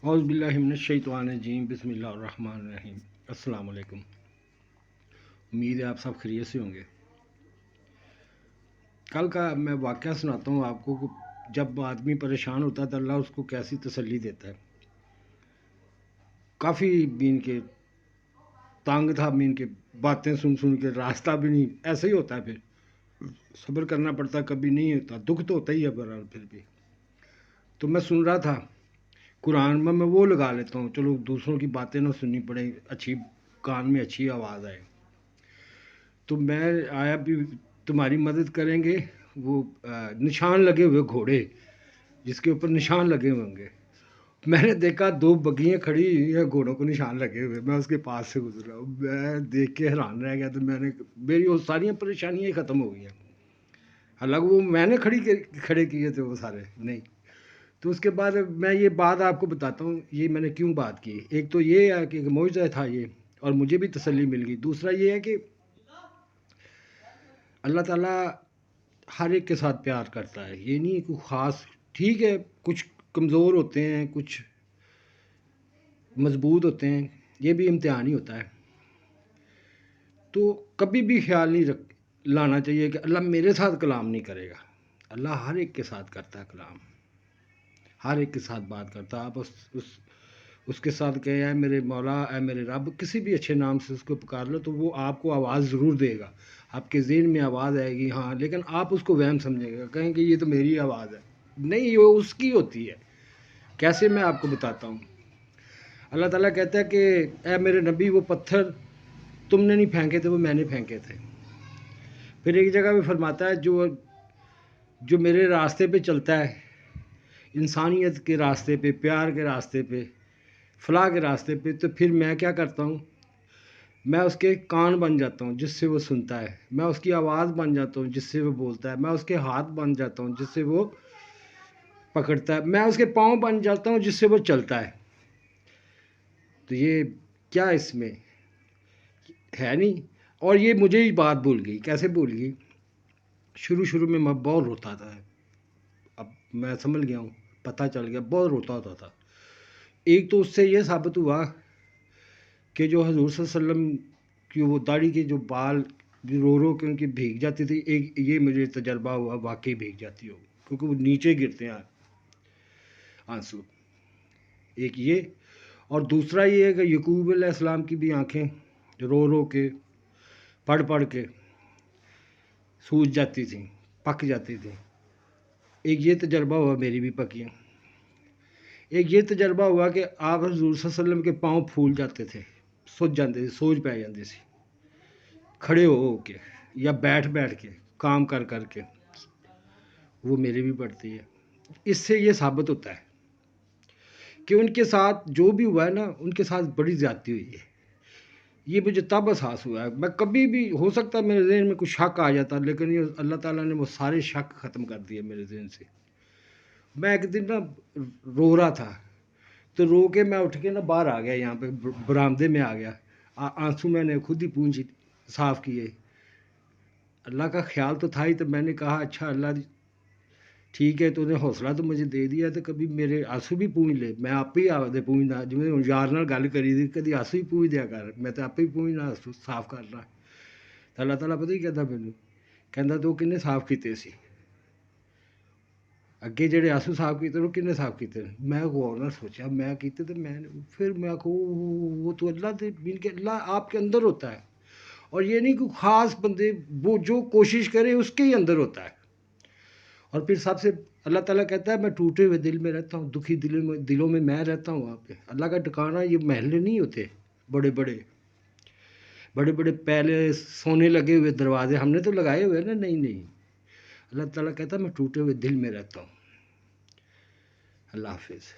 औज़ु बिल्लाहि मिनश शैतानिर रजीम बिस्मिल्लाहिर रहमानिर रहीम। अस्सलाम वालेकुम। उम्मीद है आप सब खैरियत से होंगे। कल का मैं वाक़या सुनाता हूँ आपको कि जब आदमी परेशान होता है तो अल्लाह उसको कैसी तसल्ली देता है। काफ़ी बीन के तंग था, बीन के बातें सुन सुन के रास्ता भी नहीं, ऐसे ही होता है। फिर सब्र करना पड़ता, कभी नहीं होता, दुख तो होता ही है बहरहाल। फिर भी तो मैं सुन रहा था कुरान में, मैं वो लगा लेता हूँ, चलो दूसरों की बातें ना सुननी पड़े, अच्छी कान में अच्छी आवाज़ आए। तो मैं आया भी तुम्हारी मदद करेंगे वो निशान लगे हुए घोड़े, जिसके ऊपर निशान लगे हुए होंगे। मैंने देखा दो बगियाँ खड़ी हुई हैं, घोड़ों को निशान लगे हुए। मैं उसके पास से गुजरा, मैं देख के हैरान रह गया। तो मेरी वो सारी परेशानियाँ ही ख़त्म हो गई हैं। हालांकि वो मैंने खड़े किए थे वो सारे नहीं। तो उसके बाद मैं ये बात आपको बताता हूँ, ये मैंने क्यों बात की। एक तो ये है कि मौजज़ा था ये, और मुझे भी तसल्ली मिल गई। दूसरा ये है कि अल्लाह ताला हर एक के साथ प्यार करता है। ये नहीं कोई ख़ास, ठीक है कुछ कमज़ोर होते हैं, कुछ मजबूत होते हैं, ये भी इम्तिहान ही होता है। तो कभी भी ख्याल नहीं लाना चाहिए कि अल्लाह मेरे साथ कलाम नहीं करेगा। अल्लाह हर एक के साथ करता है कलाम, हर एक के साथ बात करता है। आप उसके साथ कहें ऐ मेरे मौला, ऐ मेरे रब, किसी भी अच्छे नाम से उसको पुकार लो तो वो आपको आवाज़ ज़रूर देगा। आपके ज़हन में आवाज़ आएगी, हाँ, लेकिन आप उसको वहम समझेगा, कहें कि ये तो मेरी आवाज़ है। नहीं, ये उसकी होती है। कैसे, मैं आपको बताता हूँ। अल्लाह ताला कहता है कि ऐ मेरे नबी, वो पत्थर तुमने नहीं फेंके थे, वो मैंने फेंके थे। फिर एक जगह भी फरमाता है जो जो मेरे रास्ते पे चलता है, इंसानियत के रास्ते पे, प्यार के रास्ते पे, फलाह के रास्ते पे, तो फिर मैं क्या करता हूँ, मैं उसके कान बन जाता हूँ जिससे वो सुनता है। मैं उसकी आवाज़ बन जाता हूँ जिससे वो बोलता है। मैं उसके हाथ बन जाता हूँ जिससे वो पकड़ता है। मैं उसके पाँव बन जाता हूँ जिससे वो चलता है। तो ये क्या इसमें है नहीं। और ये मुझे ही बात भूल गई। कैसे भूल गई? शुरू शुरू में मैं बहुत रोता था, अब मैं समझ गया हूँ, पता चल गया, बहुत रोता होता था। एक तो उससे ये साबित हुआ कि जो हजूर सल्लल्लाहु अलैहि वसल्लम की वो दाढ़ी के जो बाल रो रो के उनकी भीग जाती थी, एक ये मुझे तजर्बा हुआ, वाकई भीग जाती हो, क्योंकि वो नीचे गिरते हैं आंसू। एक ये, और दूसरा ये है कि यकूब अलैहिस्सलाम की भी आंखें रो रो के, पढ़ पढ़ के सूज जाती थी, पक जाती थी। एक ये तजर्बा हुआ, मेरी भी पकियाँ। एक ये तजर्बा हुआ कि आप हजूर सल्लल्लाहु अलैहि वसल्लम के पाँव फूल जाते थे, सुज जाते थे, सोज पै जाती सी, खड़े हो के या बैठ बैठ के, काम कर कर के। वो मेरे भी पड़ती है। इससे ये साबित होता है कि उनके साथ जो भी हुआ है ना, उनके साथ बड़ी ज़्यादती हुई है। ये मुझे तब एहसास हुआ है। मैं कभी भी, हो सकता है मेरे जहन में कुछ शक आ जाता, लेकिन ये अल्लाह ताला ने वो सारे शक ख़त्म कर दिए मेरे जहन से। मैं एक दिन ना रो रहा था, तो रो के मैं उठ के ना बाहर आ गया, यहाँ पे बरामदे में आ गया। आंसू मैंने खुद ही पूंछ साफ़ किए। अल्लाह का ख्याल तो था ही, तो मैंने कहा अच्छा अल्लाह ठीक है, तूने हौसला तो मुझे दे दिया, तो कभी मेरे आंसू भी पूंछ ले। मैं आप ही आपदे पूंछना, जिवें यार नाल गल करी दी, कभी आंसू ही पूंछ दिया कर, मैं तो आप ही पूंछना, आंसू साफ करना। तो अल्लाह ताला पता ही कहता मैनू, कहता तू किन्ने साफ कीते सी, अगे जेडे आंसू साफ किए वो किन्ने साफ किए। मैं गौर ना सोचा, मैं कीते तो मैं, फिर मैं को वो तो अल्लाह के बिन के, अल्लाह आपके अंदर होता है। और ये नहीं कि ख़ास बंदे, वो जो कोशिश करे उसके ही अंदर होता है। और फिर सबसे अल्लाह ताला कहता है मैं टूटे हुए दिल में रहता हूँ, दुखी दिलों में मैं रहता हूँ। वहाँ पे अल्लाह का ठिकाना, ये महल नहीं होते बड़े बड़े बड़े बड़े पहले सोने लगे हुए दरवाजे हमने तो लगाए हुए ना, नहीं नहीं। अल्लाह ताला कहता है मैं टूटे हुए दिल में रहता हूँ। अल्लाह हाफिज़।